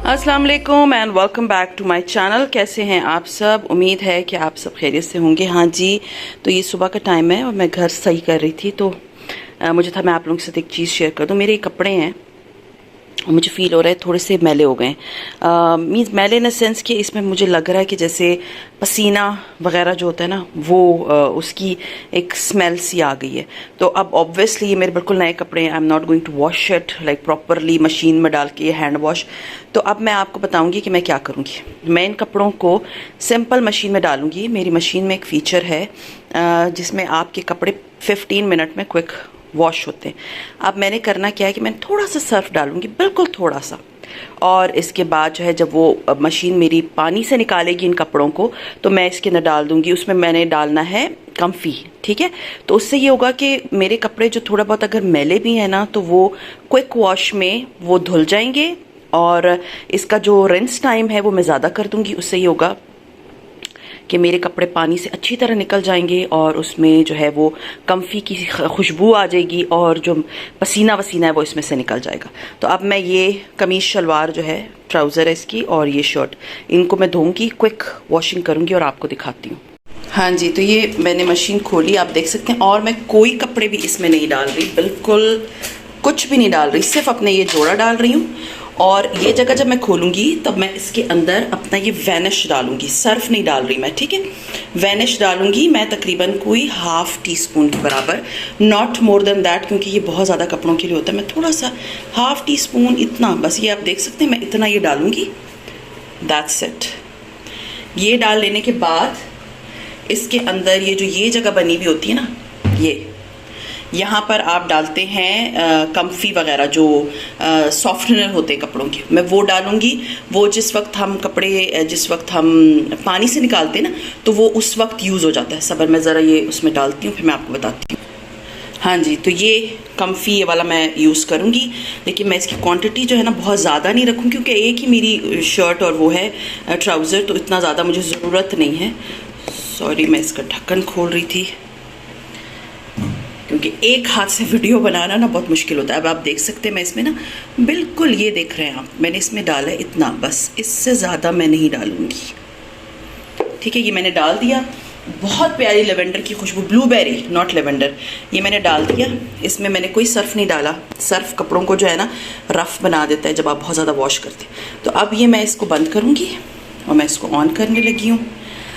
अस्सलाम वालेकुम and welcome back to my channel. कैसे हैं आप सब? उम्मीद है कि आप सब खैरियत से होंगे। हाँ जी, तो ये सुबह का टाइम है और मैं घर सही कर रही थी, तो मुझे था मैं आप लोगों के साथ एक चीज़ शेयर कर दूँ। मेरे कपड़े हैं और मुझे फ़ील हो रहा है थोड़े से मैले हो गए। मीन्स मैले इन द सेंस कि इसमें मुझे लग रहा है कि जैसे पसीना वगैरह जो होता है ना वो उसकी एक स्मेल सी आ गई है। तो अब ऑब्वियसली ये मेरे बिल्कुल नए कपड़े हैं। I am not going to wash it like properly machine में डाल के हैंड वॉश। तो अब मैं आपको बताऊंगी कि मैं क्या करूंगी। मैं इन कपड़ों को सिंपल मशीन में डालूंगी। मेरी मशीन में एक फ़ीचर है जिसमें आपके कपड़े 15 मिनट में क्विक वॉश होते हैं। अब मैंने करना क्या है कि मैं थोड़ा सा सर्फ डालूंगी, बिल्कुल थोड़ा सा, और इसके बाद जो है जब वो मशीन मेरी पानी से निकालेगी इन कपड़ों को तो मैं इसके अंदर डाल दूंगी। उसमें मैंने डालना है कम्फी, ठीक है। तो उससे ये होगा कि मेरे कपड़े जो थोड़ा बहुत अगर मैले भी हैं ना तो वो क्विक वॉश में वो धुल जाएंगे, और इसका जो रिंस टाइम है वो मैं ज़्यादा कर दूंगी। उससे ये होगा कि मेरे कपड़े पानी से अच्छी तरह निकल जाएंगे और उसमें जो है वो कम्फी की खुशबू आ जाएगी और जो पसीना वसीना है वो इसमें से निकल जाएगा। तो अब मैं ये कमीज शलवार जो है, ट्राउज़र है इसकी, और ये शर्ट, इनको मैं धोऊंगी, क्विक वॉशिंग करूंगी और आपको दिखाती हूँ। हाँ जी, तो ये मैंने मशीन खोली, आप देख सकते हैं, और मैं कोई कपड़े भी इसमें नहीं डाल रही, बिल्कुल कुछ भी नहीं डाल रही, सिर्फ अपने ये जोड़ा डाल रही हूँ। और ये जगह जब मैं खोलूंगी तब मैं इसके अंदर अपना ये वैनिश डालूंगी, सर्फ नहीं डाल रही मैं, ठीक है। वैनिश डालूंगी मैं तकरीबन कोई ½ टीस्पून के बराबर, नॉट मोर देन दैट, क्योंकि ये बहुत ज़्यादा कपड़ों के लिए होता है। मैं थोड़ा सा ½ टीस्पून, इतना बस, ये आप देख सकते हैं, मैं इतना ये डालूंगी, दैट्स इट। ये डाल लेने के बाद इसके अंदर ये जो ये जगह बनी हुई होती है ना, ये यहाँ पर आप डालते हैं कम्फी वगैरह जो सॉफ्टनर होते हैं कपड़ों के, मैं वो डालूंगी। वो जिस वक्त हम पानी से निकालते हैं ना तो वो उस वक्त यूज़ हो जाता है। सबर मैं ज़रा ये उसमें डालती हूँ, फिर मैं आपको बताती हूँ। हाँ जी, तो ये कम्फी ये वाला मैं यूज़ करूँगी, लेकिन मैं इसकी क्वांटिटी जो है ना बहुत ज़्यादा नहीं रखूँ, क्योंकि एक ही मेरी शर्ट और वो है ट्राउज़र, तो इतना ज़्यादा मुझे ज़रूरत नहीं है। सॉरी, मैं इसका ढक्कन खोल रही थी क्योंकि एक हाथ से वीडियो बनाना ना बहुत मुश्किल होता है। अब आप देख सकते हैं मैं इसमें ना बिल्कुल, ये देख रहे हैं आप, मैंने इसमें डाला है इतना, बस, इससे ज़्यादा मैं नहीं डालूंगी, ठीक है। ये मैंने डाल दिया, बहुत प्यारी लेवेंडर की खुशबू, ब्लूबेरी नॉट लेवेंडर, ये मैंने डाल दिया। इसमें मैंने कोई सर्फ नहीं डाला, सर्फ कपड़ों को जो है ना रफ़ बना देता है जब आप बहुत ज़्यादा वॉश करते हैं। तो अब ये मैं इसको बंद करूँगी और मैं इसको ऑन करने लगी हूँ।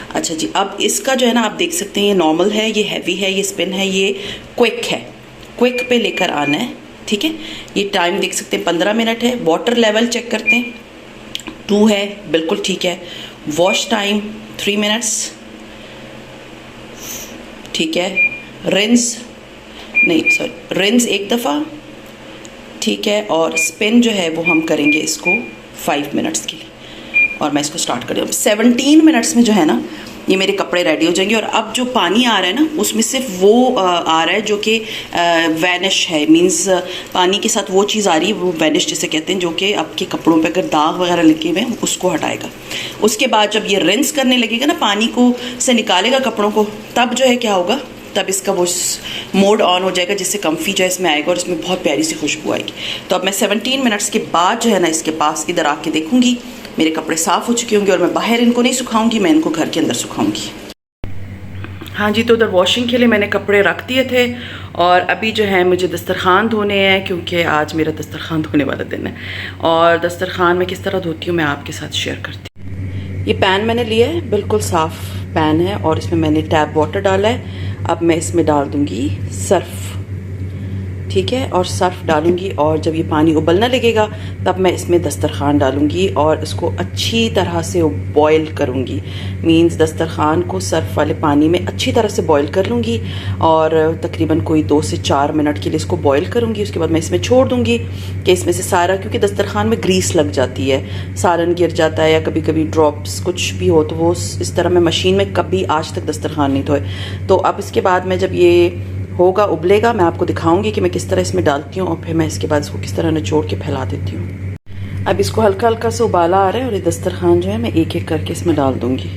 अच्छा जी, अब इसका जो है ना आप देख सकते हैं, ये नॉर्मल है, ये हैवी है, ये स्पिन है, ये क्विक है, क्विक पे लेकर आना है, ठीक है। ये टाइम देख सकते हैं 15 मिनट है। वाटर लेवल चेक करते हैं, 2 है, बिल्कुल ठीक है। वॉश टाइम 3 मिनट्स, ठीक है। रिंस एक दफ़ा, ठीक है। और स्पिन जो है वो हम करेंगे इसको 5 मिनट्स के लिए, और मैं इसको स्टार्ट कर रही हूँ। 17 मिनट्स में जो है ना ये मेरे कपड़े रेडी हो जाएंगे। और अब जो पानी आ रहा है ना उसमें सिर्फ वो आ रहा है जो कि वैनिश है, मींस पानी के साथ वो चीज़ आ रही है, वो वैनिश जिसे कहते हैं, जो कि आपके कपड़ों पे अगर दाग वगैरह लगे हुए हैं उसको हटाएगा। उसके बाद जब ये रिंस करने लगेगा ना, पानी को से निकालेगा कपड़ों को, तब जो है क्या होगा, तब इसका वो मोड ऑन हो जाएगा, जिससे कम्फी जो है इसमें आएगा और इसमें बहुत प्यारी सी खुशबू आएगी। तो अब मैं 17 मिनट्स के बाद जो है ना इसके पास इधर आके देखूंगी, मेरे कपड़े साफ़ हो चुके होंगे, और मैं बाहर इनको नहीं सुखाऊंगी, मैं इनको घर के अंदर सुखाऊंगी। हाँ जी, तो उधर वॉशिंग के लिए मैंने कपड़े रख दिए थे, और अभी जो है मुझे दस्तरखान धोने हैं, क्योंकि आज मेरा दस्तरखान धोने वाला दिन है। और दस्तरखान मैं किस तरह धोती हूँ मैं आपके साथ शेयर करती हूँ। ये पैन मैंने लिया है, बिल्कुल साफ़ पैन है, और इसमें मैंने टैप वाटर डाला है। अब मैं इसमें डाल दूँगी सर्फ, ठीक है, और सर्फ डालूंगी, और जब ये पानी उबलने लगेगा तब मैं इसमें दस्तरखान डालूंगी और इसको अच्छी तरह से बॉईल करूंगी। मींस दस्तरखान को सर्फ वाले पानी में अच्छी तरह से बॉईल कर लूँगी, और तकरीबन कोई 2 से 4 मिनट के लिए इसको बॉईल करूंगी। उसके बाद मैं इसमें छोड़ दूंगी कि इसमें से सारा, क्योंकि दस्तरखान में ग्रीस लग जाती है, सालन गिर जाता है या कभी कभी ड्रॉप्स कुछ भी हो, तो वो इस तरह मैं मशीन में कभी आज तक दस्तरखान नहीं धोए। तो अब इसके बाद मैं जब ये होगा, उबलेगा, मैं आपको दिखाऊंगी कि मैं किस तरह इसमें डालती हूँ, और फिर मैं इसके बाद इसको किस तरह निचोड़ के फैला देती हूँ। अब इसको हल्का हल्का से उबाला आ रहा है, और ये दस्तरखान जो है मैं एक एक करके इसमें डाल दूंगी।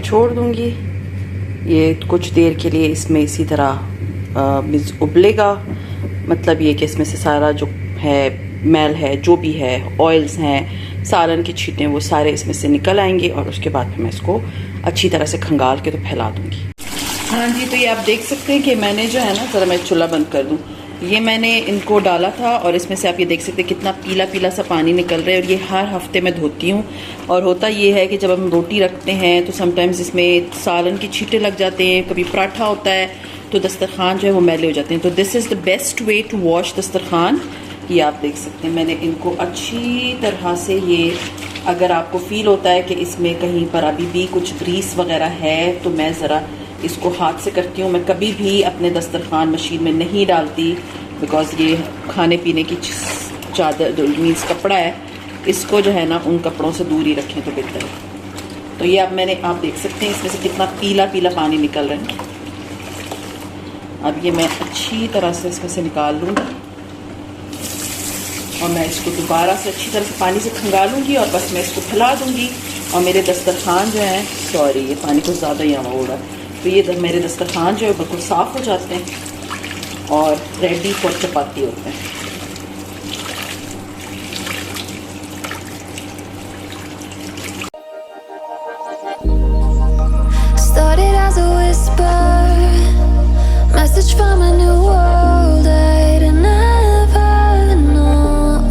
छोड़ दूँगी। ये कुछ देर के लिए इसमें इसी तरह उबलेगा, मतलब ये कि इसमें से सारा जो है मैल है, जो भी है, ऑयल्स हैं, सालन की छींटें, वो सारे इसमें से निकल आएंगे और उसके बाद फिर मैं इसको अच्छी तरह से खंगाल के तो फैला दूँगी। हाँ जी, तो ये आप देख सकते हैं कि मैंने जो है ना, ज़रा मैं चूल्हा बंद कर दूँ, ये मैंने इनको डाला था और इसमें से आप ये देख सकते हैं कितना पीला पीला सा पानी निकल रहा है। और ये हर हफ्ते मैं धोती हूँ। और होता ये है कि जब हम रोटी रखते हैं तो समटाइम्स इसमें सालन की छींटे लग जाते हैं, कभी पराठा होता है तो दस्तरखान जो है वो मैले हो जाते हैं। तो this is the best way to wash दस्तरखान। ये आप देख सकते हैं मैंने इनको अच्छी तरह से, ये अगर आपको फील होता है कि इसमें कहीं पर अभी भी कुछ ग्रीस वगैरह है तो मैं ज़रा इसको हाथ से करती हूँ। मैं कभी भी अपने दस्तरखान मशीन में नहीं डालती, बिकॉज़ ये खाने पीने की चादर मीन्स कपड़ा है, इसको जो है ना उन कपड़ों से दूर ही रखें तो बेहतर है। तो ये अब आप देख सकते हैं इसमें से कितना पीला पीला पानी निकल रहा है। अब ये मैं अच्छी तरह से इसमें से निकाल लूँगी और मैं इसको दोबारा से अच्छी तरह से पानी से खंगालूँगी और बस मैं इसको फैला दूँगी। और मेरे दस्तरखान जो है, सॉरी ये पानी कुछ ज़्यादा ही आवा हो रहा है, तो ये मेरे दस्तरखान जो है बिल्कुल साफ़ हो जाते हैं और रेडी फॉर चपाती होते हैं। Started as a whisper, message from a new world I'd never known.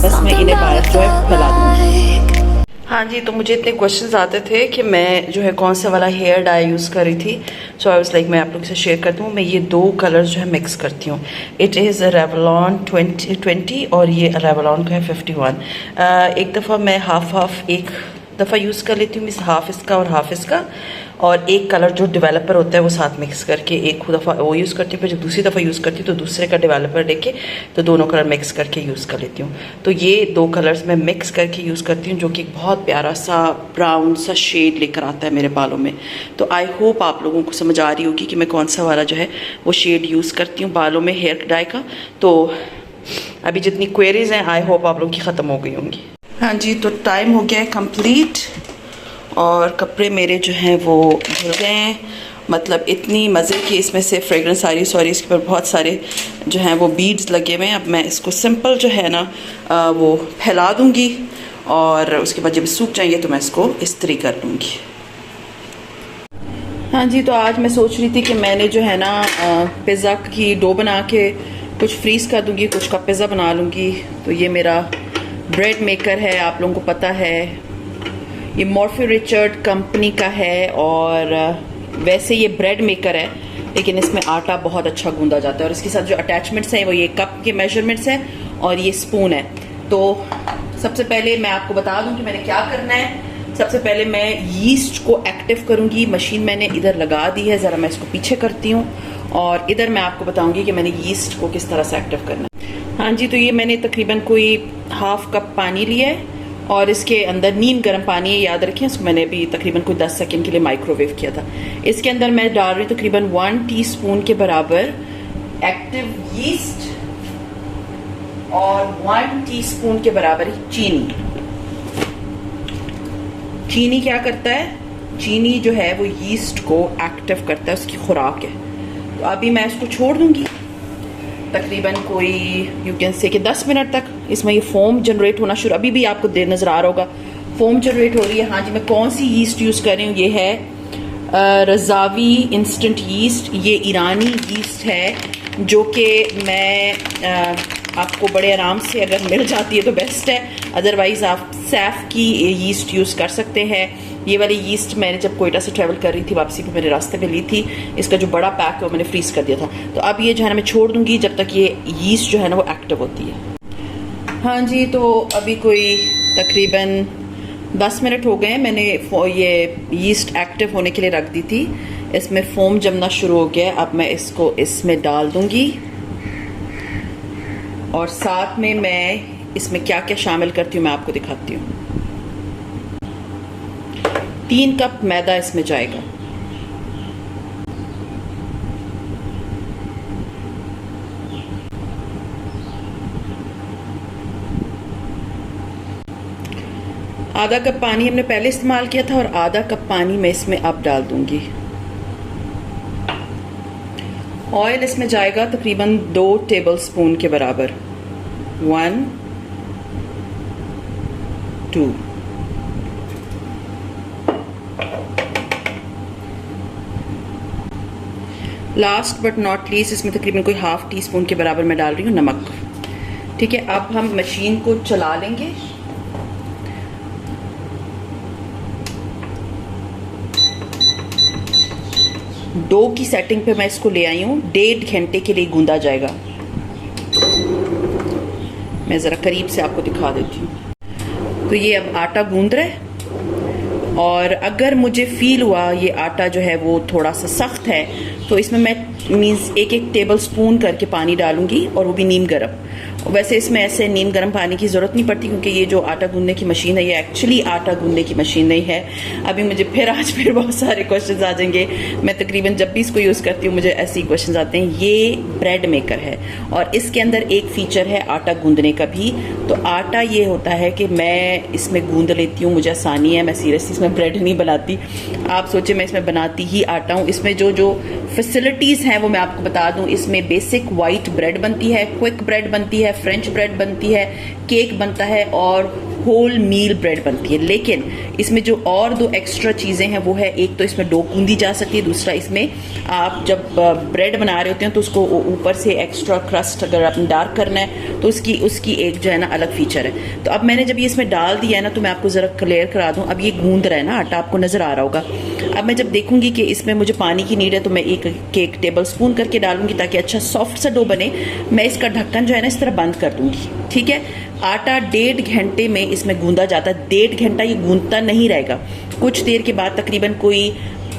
बस मैं इन्हें बाहर जो है फैला दूँगी। हाँ जी, तो मुझे इतने क्वेश्चंस आते थे कि मैं जो है कौन सा वाला हेयर डाई यूज़ कर रही थी। सो आई वाज लाइक मैं आप लोगों से शेयर करती हूँ। मैं ये दो कलर्स जो है मिक्स करती हूँ। इट इज़ रेवलॉन 20 और ये रेवलॉन का है 51। एक दफ़ा मैं हाफ एक दफ़ा यूज़ कर लेती हूँ, मीन्स हाफ इसका और हाफ इसका, और एक कलर जो डेवलपर होता है वो साथ मिक्स करके एक दफ़ा वो यूज़ करती हूँ। फिर जब दूसरी दफ़ा यूज़ करती हूँ तो दूसरे का डेवलपर लेके तो दोनों कलर मिक्स करके यूज़ कर लेती हूँ। तो ये दो कलर्स मैं मिक्स करके यूज़ करती हूँ, जो कि एक बहुत प्यारा सा ब्राउन सा शेड लेकर आता है मेरे बालों में। तो आई होप आप लोगों को समझ आ रही होगी कि मैं कौन सा वाला जो है वो शेड यूज़ करती हूँ बालों में हेयर डाई का। तो अभी जितनी क्वेरीज़ हैं आई होप आप लोगों की ख़त्म हो गई होंगी। हाँ जी, तो टाइम हो गया है कंप्लीट और कपड़े मेरे जो हैं वो धुल गए हैं। मतलब इतनी मज़े की इसमें से फ्रेगरेंस आ रही, सॉरी इसके ऊपर बहुत सारे जो हैं वो बीड्स लगे हुए हैं। अब मैं इसको सिंपल जो है ना वो फैला दूँगी और उसके बाद जब सूख जाएंगे तो मैं इसको इस्त्री कर लूँगी। हाँ जी, तो आज मैं सोच रही थी कि मैंने जो है ना पिज़्ज़ा की डो बना के कुछ फ्रीज़ कर दूँगी, कुछ का पिज़्ज़ा बना लूँगी। तो ये मेरा ब्रेड मेकर है, आप लोगों को पता है ये मॉर्फी रिचर्ड कंपनी का है। और वैसे ये ब्रेड मेकर है लेकिन इसमें आटा बहुत अच्छा गूंदा जाता है। और इसके साथ जो अटैचमेंट्स हैं वो ये कप के मेजरमेंट्स हैं और ये स्पून है। तो सबसे पहले मैं आपको बता दूं कि मैंने क्या करना है। सबसे पहले मैं यीस्ट को एक्टिव करूंगी। मशीन मैंने इधर लगा दी है, ज़रा मैं इसको पीछे करती हूँ और इधर मैं आपको बताऊंगी कि मैंने यीस्ट को किस तरह से एक्टिव करना है। हाँ जी, तो ये मैंने तकरीबन कोई हाफ कप पानी लिया है और इसके अंदर नीम गर्म पानी है, याद रखें। इसको मैंने भी तकरीबन कोई 10 सेकंड के लिए माइक्रोवेव किया था। इसके अंदर मैं डाल रही हूँ तकरीबन 1 टीस्पून के बराबर एक्टिव यीस्ट और 1 टीस्पून के बराबर चीनी। चीनी क्या करता है, चीनी जो है वो यीस्ट को एक्टिव करता है, उसकी खुराक है। तो अभी मैं इसको छोड़ दूंगी तकरीबन कोई यू कैन से कि 10 मिनट तक। इसमें ये फोम जनरेट होना शुरू, अभी भी आपको देर नज़र आ रहा होगा फोम जनरेट हो रही है। हाँ जी, मैं कौन सी यीस्ट यूज़ कर रही हूँ, ये है रज़ावी इंस्टेंट यीस्ट। ये ईरानी यीस्ट है जो कि मैं आपको बड़े आराम से अगर मिल जाती है तो बेस्ट है, अदरवाइज़ आप सैफ की यीस्ट यूज़ कर सकते हैं। ये वाली यीस्ट मैंने जब कोयटा से ट्रैवल कर रही थी वापसी पे मेरे रास्ते में ली थी। इसका जो बड़ा पैक है वो मैंने फ्रीज़ कर दिया था। तो अब ये जो है ना मैं छोड़ दूँगी जब तक ये यीस्ट जो है ना वो एक्टिव होती है। हाँ जी, तो अभी कोई तकरीबन 10 मिनट हो गए। मैंने ये यीस्ट एक्टिव होने के लिए रख दी थी। इसमें फोम जमना शुरू हो गया। अब मैं इसको इसमें डाल दूँगी और साथ में मैं इसमें क्या क्या शामिल करती हूँ मैं आपको दिखाती हूँ। 3 कप मैदा इसमें जाएगा। आधा कप पानी हमने पहले इस्तेमाल किया था और आधा कप पानी मैं इसमें अब डाल दूंगी। ऑयल इसमें जाएगा तकरीबन 2 टेबलस्पून के बराबर। 1 2। लास्ट बट नॉट लीस्ट इसमें तकरीबन कोई ½ टीस्पून के बराबर मैं डाल रही हूँ नमक। ठीक है, अब हम मशीन को चला लेंगे। डो की सेटिंग पे मैं इसको ले आई हूँ। 1.5 घंटे के लिए गूंदा जाएगा। मैं ज़रा करीब से आपको दिखा देती हूँ। तो ये अब आटा गूंद रहा है और अगर मुझे फील हुआ ये आटा जो है वो थोड़ा सा सख्त है तो इसमें मैं मीन्स 1 टेबल स्पून करके पानी डालूंगी और वो भी नीम गर्म। वैसे इसमें ऐसे नीम गर्म पानी की ज़रूरत नहीं पड़ती क्योंकि ये जो आटा गूंदने की मशीन है ये एक्चुअली आटा गूंदने की मशीन नहीं है। अभी मुझे फिर बहुत सारे क्वेश्चंस आ जाएंगे। मैं तकरीबन जब भी इसको यूज़ करती हूँ मुझे ऐसे ही क्वेश्चंस आते हैं। ये ब्रेड मेकर है और इसके अंदर एक फ़ीचर है आटा गूंदने का भी। तो आटा ये होता है कि मैं इसमें गूंद लेती हूँ, मुझे आसानी है। मैं सीरियसली इसमें ब्रेड नहीं बनाती। आप सोचें मैं इसमें बनाती ही आटा हूँ। इसमें जो फैसिलिटीज़ हैं वो मैं आपको बता दूँ। इसमें बेसिक वाइट ब्रेड बनती है, क्विक ब्रेड बनती है, फ्रेंच ब्रेड बनती है, केक बनता है और होल मील ब्रेड बनती है। लेकिन इसमें जो और 2 एक्स्ट्रा चीज़ें हैं वो है, एक तो इसमें डो गूंदी जा सकती है, दूसरा इसमें आप जब ब्रेड बना रहे होते हैं तो उसको ऊपर से एक्स्ट्रा क्रस्ट अगर आपने डार्क करना है तो उसकी एक जो है ना अलग फीचर है। तो अब मैंने जब ये इसमें डाल दिया है ना तो मैं आपको ज़रा क्लियर करा दूँ। अब ये गूंद रहा है ना आटा, आपको नज़र आ रहा होगा। अब मैं जब देखूंगी कि इसमें मुझे पानी की नीड है तो मैं एक टेबल स्पून करके डालूंगी ताकि अच्छा सॉफ्ट सा डो बने। मैं इसका ढक्कन जो है ना इस तरह बंद कर दूंगी। ठीक है, आटा 1.5 घंटे में इसमें गूंदा जाता है। 1.5 घंटा ये गूंदता नहीं रहेगा। कुछ देर के बाद तकरीबन कोई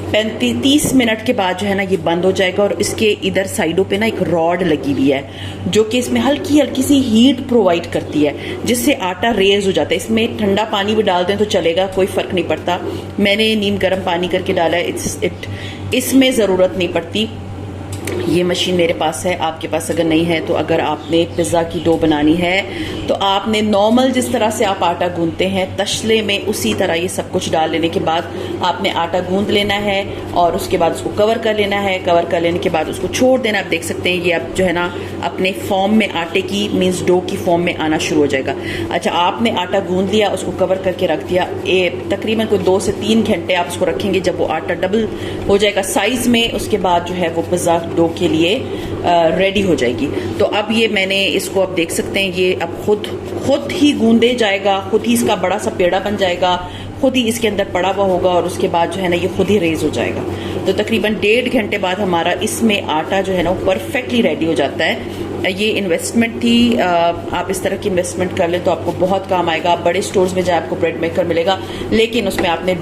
35-30 मिनट के बाद जो है ना ये बंद हो जाएगा और इसके इधर साइडों पे ना एक रॉड लगी हुई है जो कि इसमें हल्की हल्की सी हीट प्रोवाइड करती है जिससे आटा रेज हो जाता है। इसमें ठंडा पानी भी डाल दें तो चलेगा, कोई फ़र्क नहीं पड़ता। मैंने नीम गर्म पानी करके डाला है, इसमें ज़रूरत नहीं पड़ती। ये मशीन मेरे पास है, आपके पास अगर नहीं है तो अगर आपने पिज़्ज़ा की डो बनानी है तो आपने नॉर्मल जिस तरह से आप आटा गूंदते हैं तसले में उसी तरह ये सब कुछ डाल लेने के बाद आपने आटा गूंद लेना है और उसके बाद उसको कवर कर लेना है। कवर कर लेने के बाद उसको छोड़ देना। आप देख सकते हैं ये अब जो है ना अपने फॉर्म में आटे की मीन्स डो की फॉर्म में आना शुरू हो जाएगा। अच्छा, आपने आटा गूंद लिया, उसको कवर करके रख दिया। तकरीबन कोई 2 से 3 घंटे आप उसको रखेंगे। जब वो आटा डबल हो जाएगा साइज में उसके बाद जो है वो पिज़्ज़ा डो के लिए रेडी हो जाएगी। तो अब ये मैंने इसको अब देख सकते हैं ये अब खुद ही गूंदे जाएगा, खुद ही इसका बड़ा सा पेड़ा बन जाएगा, खुद ही इसके अंदर पड़ा हुआ होगा और उसके बाद जो है ना ये खुद ही रेज हो जाएगा। तो तकरीबन 1.5 घंटे बाद हमारा इसमें आटा जो है ना वो परफेक्टली रेडी हो जाता है। ये इन्वेस्टमेंट थी, आप इस तरह की इन्वेस्टमेंट कर लें तो आपको बहुत काम आएगा। आप बड़े स्टोर्स में जाए आपको ब्रेड मेकर मिलेगा लेकिन उसमें आपने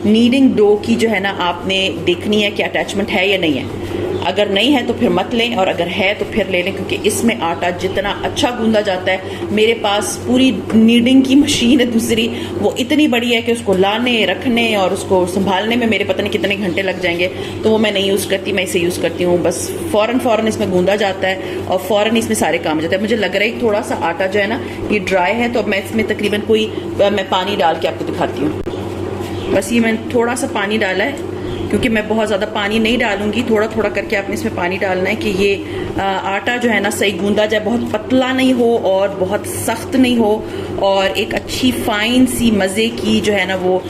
नीडिंग डो की जो है ना आपने देखनी है कि अटैचमेंट है या नहीं है। अगर नहीं है तो फिर मत लें और अगर है तो फिर ले लें क्योंकि इसमें आटा जितना अच्छा गूंदा जाता है। मेरे पास पूरी नीडिंग की मशीन है दूसरी, वो इतनी बड़ी है कि उसको लाने रखने और उसको संभालने में मेरे पता नहीं कितने घंटे लग जाएंगे। तो वो मैं नहीं यूज़ करती, मैं इसे यूज़ करती हूँ। बस फ़ौरन इसमें गूंदा जाता है और फ़ौरन इसमें सारे काम हो जाते हैं। मुझे लग रहा है थोड़ा सा आटा जो है ना ये ड्राई है तो अब मैं इसमें तकरीबन मैं पानी डाल के आपको दिखाती हूँ। बस ये मैंने थोड़ा सा पानी डाला है क्योंकि मैं बहुत ज़्यादा पानी नहीं डालूंगी। थोड़ा थोड़ा करके आपने इसमें पानी डालना है कि ये आटा जो है ना सही गूंदा जाए, बहुत पतला नहीं हो और बहुत सख्त नहीं हो और एक अच्छी फाइन सी मज़े की जो है ना वो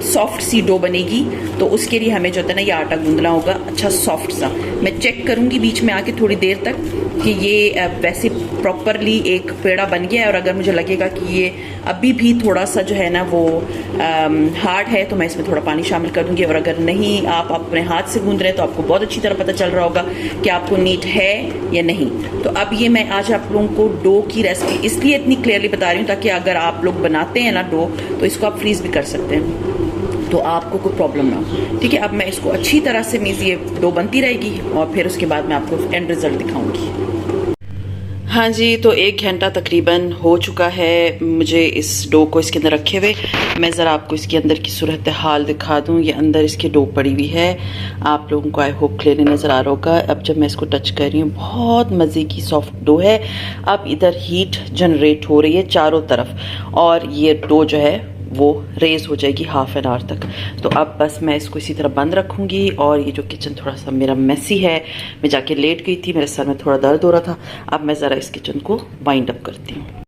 सॉफ्ट सी डो बनेगी। तो उसके लिए हमें जो है ना ये आटा गूंदना होगा अच्छा सॉफ्ट सा। मैं चेक करूंगी बीच में आके थोड़ी देर तक कि ये वैसे प्रॉपरली एक पेड़ा बन गया है और अगर मुझे लगेगा कि ये अभी भी थोड़ा सा जो है ना वो हार्ड है तो मैं इसमें थोड़ा पानी शामिल कर दूंगी। और अगर नहीं आप अपने हाथ से गूंद रहे हैं तो आपको बहुत अच्छी तरह पता चल रहा होगा कि आपको नीट है या नहीं। तो अब ये मैं आज आप लोगों को डो की रेसिपी इसलिए इतनी क्लियरली बता रही हूँ ताकि अगर आप लोग बनाते हैं ना डो तो इसको आप फ्रीज भी कर सकते हैं तो आपको कोई प्रॉब्लम ना हो। ठीक है, अब मैं इसको अच्छी तरह से मीन्स ये डो बनती रहेगी और फिर उसके बाद मैं आपको एंड रिजल्ट दिखाऊंगी। हाँ जी, तो 1 घंटा तकरीबन हो चुका है मुझे इस डो को इसके अंदर रखे हुए। मैं ज़रा आपको इसके अंदर की सूरत हाल दिखा दूँ। ये अंदर इसकी डो पड़ी हुई है, आप लोगों को आई होप क्लियर नज़र आ रहा होगा। अब जब मैं इसको टच कर रही हूँ, बहुत मज़े की सॉफ्ट डो है। अब इधर हीट जनरेट हो रही है चारों तरफ, और ये डो जो है वो रेज़ हो जाएगी हाफ एन आवर तक। तो अब बस मैं इसको इसी तरह बंद रखूँगी। और ये जो किचन थोड़ा सा मेरा मेसी है, मैं जाके लेट गई थी, मेरे सर में थोड़ा दर्द हो रहा था। अब मैं ज़रा इस किचन को वाइंड अप करती हूँ।